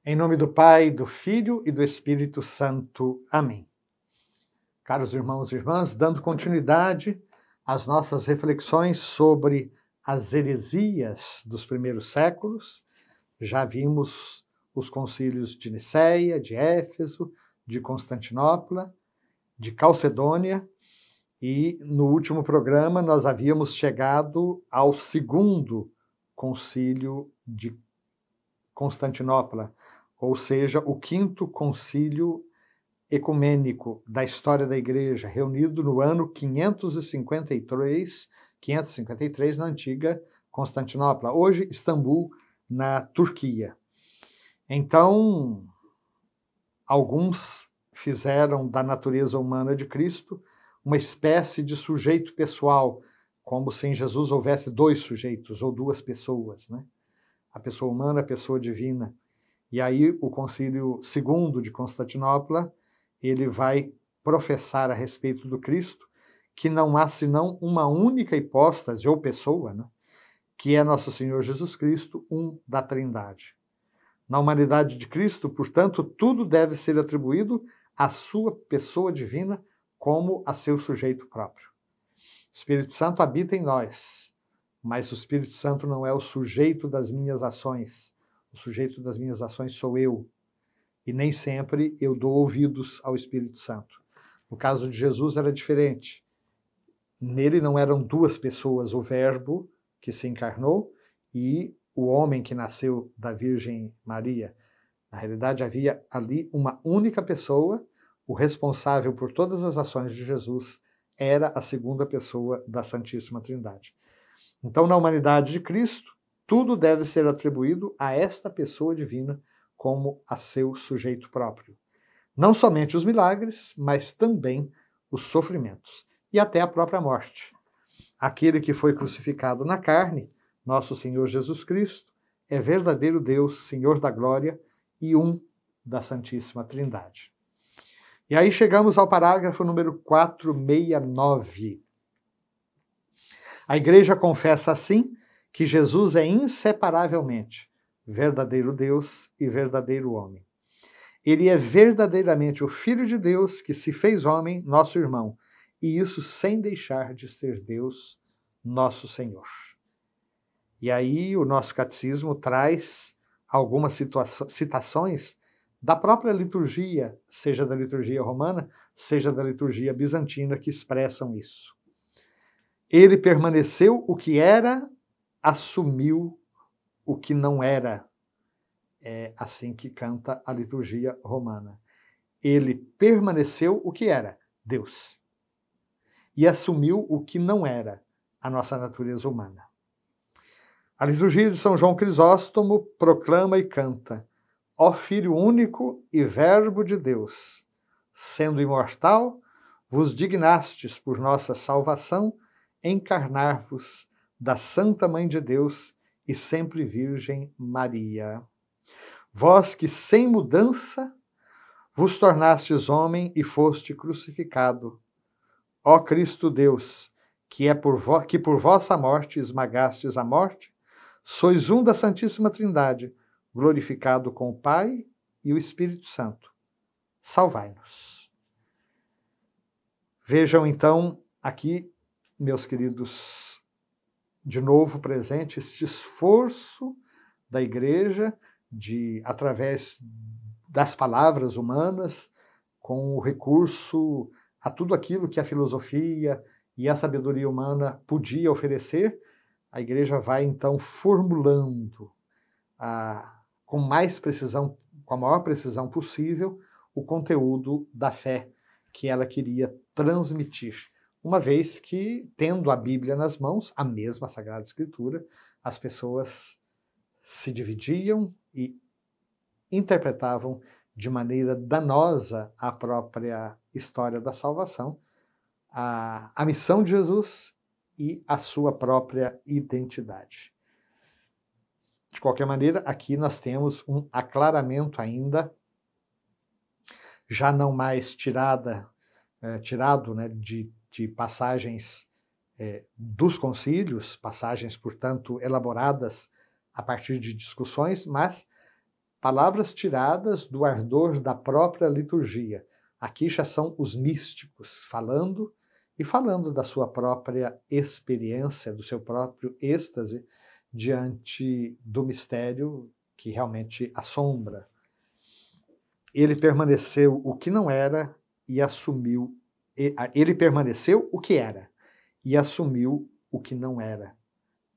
Em nome do Pai, do Filho e do Espírito Santo. Amém. Caros irmãos e irmãs, dando continuidade às nossas reflexões sobre as heresias dos primeiros séculos, já vimos os concílios de Nicéia, de Éfeso, de Constantinopla, de Calcedônia, e no último programa nós havíamos chegado ao segundo concílio de Constantinopla, ou seja, o quinto concílio ecumênico da história da Igreja, reunido no ano 553 na antiga Constantinopla, hoje Istambul, na Turquia. Então, alguns fizeram da natureza humana de Cristo uma espécie de sujeito pessoal, como se em Jesus houvesse dois sujeitos ou duas pessoas, né? A pessoa humana, a pessoa divina. E aí o Concílio II de Constantinopla, ele vai professar a respeito do Cristo que não há senão uma única hipóstase ou pessoa, né? Que é nosso Senhor Jesus Cristo, um da Trindade. Na humanidade de Cristo, portanto, tudo deve ser atribuído à sua pessoa divina como a seu sujeito próprio. O Espírito Santo habita em nós, mas o Espírito Santo não é o sujeito das minhas ações. O sujeito das minhas ações sou eu. E nem sempre eu dou ouvidos ao Espírito Santo. No caso de Jesus era diferente. Nele não eram duas pessoas, o Verbo que se encarnou e o homem que nasceu da Virgem Maria. Na realidade, havia ali uma única pessoa, o responsável por todas as ações de Jesus era a segunda pessoa da Santíssima Trindade. Então, na humanidade de Cristo, tudo deve ser atribuído a esta pessoa divina como a seu sujeito próprio. Não somente os milagres, mas também os sofrimentos e até a própria morte. Aquele que foi crucificado na carne, nosso Senhor Jesus Cristo, é verdadeiro Deus, Senhor da glória e um da Santíssima Trindade. E aí chegamos ao parágrafo número 469. A Igreja confessa assim que Jesus é inseparavelmente verdadeiro Deus e verdadeiro homem. Ele é verdadeiramente o Filho de Deus que se fez homem, nosso irmão, e isso sem deixar de ser Deus, nosso Senhor. E aí o nosso catecismo traz algumas citações da própria liturgia, seja da liturgia romana, seja da liturgia bizantina, que expressam isso. Ele permaneceu o que era, assumiu o que não era. É assim que canta a liturgia romana. Ele permaneceu o que era, Deus. E assumiu o que não era, a nossa natureza humana. A liturgia de São João Crisóstomo proclama e canta: ó Filho único e Verbo de Deus, sendo imortal, vos dignastes por nossa salvação encarnar-vos da Santa Mãe de Deus e sempre Virgem Maria. Vós que sem mudança vos tornastes homem e foste crucificado. Ó Cristo Deus, que por vossa morte esmagastes a morte, sois um da Santíssima Trindade, glorificado com o Pai e o Espírito Santo. Salvai-nos. Vejam então aqui, meus queridos, de novo presente este esforço da Igreja de, através das palavras humanas, com o recurso a tudo aquilo que a filosofia e a sabedoria humana podia oferecer, a Igreja vai então formulando com mais precisão, com a maior precisão possível, o conteúdo da fé que ela queria transmitir. Uma vez que, tendo a Bíblia nas mãos, a mesma Sagrada Escritura, as pessoas se dividiam e interpretavam de maneira danosa a própria história da salvação, a missão de Jesus e a sua própria identidade. De qualquer maneira, aqui nós temos um aclaramento ainda, já não mais tirado, né, de passagens dos concílios, passagens, portanto, elaboradas a partir de discussões, mas palavras tiradas do ardor da própria liturgia. Aqui já são os místicos falando e falando da sua própria experiência, do seu próprio êxtase diante do mistério que realmente assombra. Ele permaneceu o que não era e assumiu. Ele permaneceu o que era e assumiu o que não era.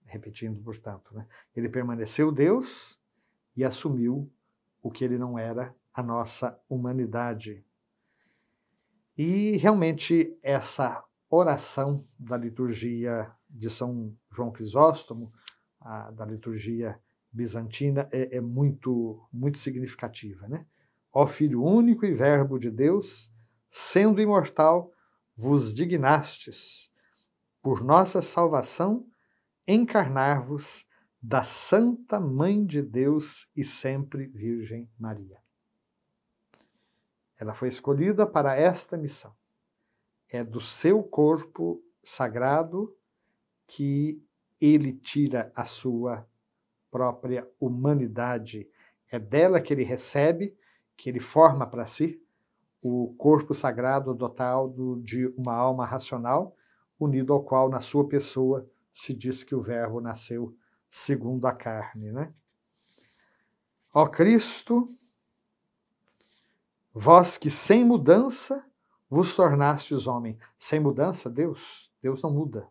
Repetindo, portanto, né? Ele permaneceu Deus e assumiu o que ele não era, a nossa humanidade. E realmente essa oração da liturgia de São João Crisóstomo, da liturgia bizantina, é muito, muito significativa, né? Ó Filho único e Verbo de Deus, sendo imortal, vos dignastes, por nossa salvação, encarnar-vos da Santa Mãe de Deus e sempre Virgem Maria. Ela foi escolhida para esta missão. É do seu corpo sagrado que ele tira a sua própria humanidade. É dela que ele recebe, que ele forma para si, o corpo sagrado dotado de uma alma racional, unido ao qual, na sua pessoa, se diz que o Verbo nasceu segundo a carne, né? Ó Cristo, vós que sem mudança vos tornastes homem. Sem mudança, Deus não muda.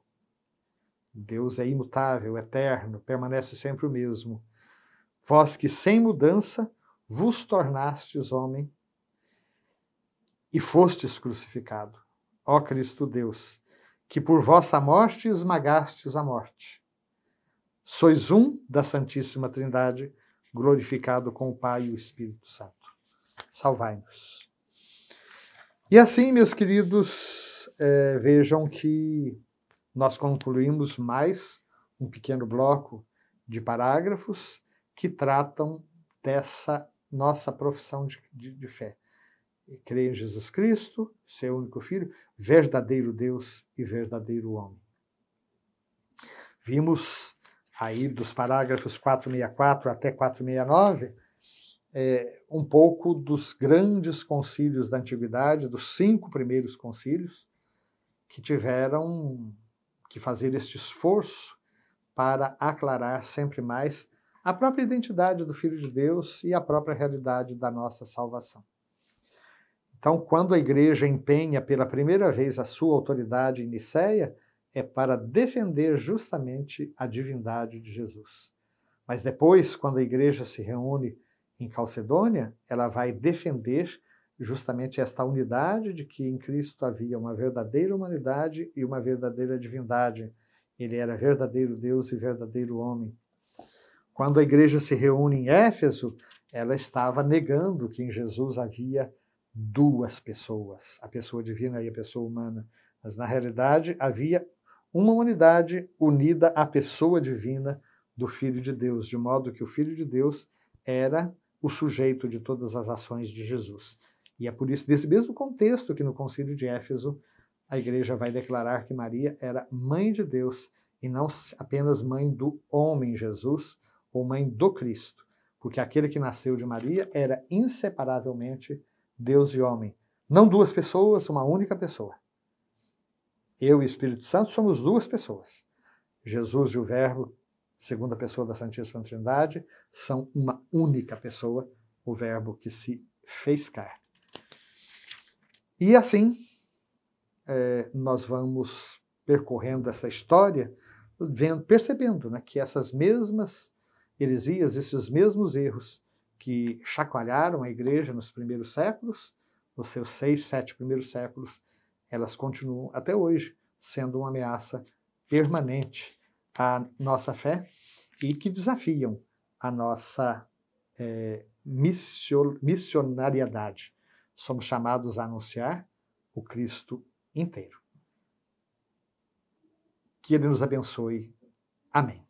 Deus é imutável, eterno, permanece sempre o mesmo. Vós que sem mudança vos tornastes homem e fostes crucificado. Ó Cristo Deus, que por vossa morte esmagastes a morte. Sois um da Santíssima Trindade, glorificado com o Pai e o Espírito Santo. Salvai-nos. E assim, meus queridos, vejam que nós concluímos mais um pequeno bloco de parágrafos que tratam dessa nossa profissão de fé. Creio em Jesus Cristo, seu único Filho, verdadeiro Deus e verdadeiro homem. Vimos aí dos parágrafos 464 até 469, um pouco dos grandes concílios da Antiguidade, dos 5 primeiros concílios, que tiveram que fazer este esforço para aclarar sempre mais a própria identidade do Filho de Deus e a própria realidade da nossa salvação. Então, quando a Igreja empenha pela primeira vez a sua autoridade em Nicéia, é para defender justamente a divindade de Jesus. Mas depois, quando a Igreja se reúne em Calcedônia, ela vai defender justamente esta unidade de que em Cristo havia uma verdadeira humanidade e uma verdadeira divindade. Ele era verdadeiro Deus e verdadeiro homem. Quando a Igreja se reúne em Éfeso, ela estava negando que em Jesus havia 2 pessoas, a pessoa divina e a pessoa humana. Mas, na realidade, havia uma unidade unida à pessoa divina do Filho de Deus, de modo que o Filho de Deus era o sujeito de todas as ações de Jesus. E é por isso, nesse mesmo contexto, que no Concílio de Éfeso, a Igreja vai declarar que Maria era mãe de Deus e não apenas mãe do homem Jesus ou mãe do Cristo, porque aquele que nasceu de Maria era inseparavelmente Deus e homem. Não 2 pessoas, uma única pessoa. Eu e o Espírito Santo somos 2 pessoas. Jesus e o Verbo, segunda pessoa da Santíssima Trindade, são uma única pessoa, o Verbo que se fez carne. E assim, nós vamos percorrendo essa história, percebendo, né, que essas mesmas heresias, esses mesmos erros que chacoalharam a Igreja nos primeiros séculos, nos seus 6, 7 primeiros séculos, elas continuam até hoje sendo uma ameaça permanente à nossa fé e que desafiam a nossa missionariedade. Somos chamados a anunciar o Cristo inteiro. Que Ele nos abençoe. Amém.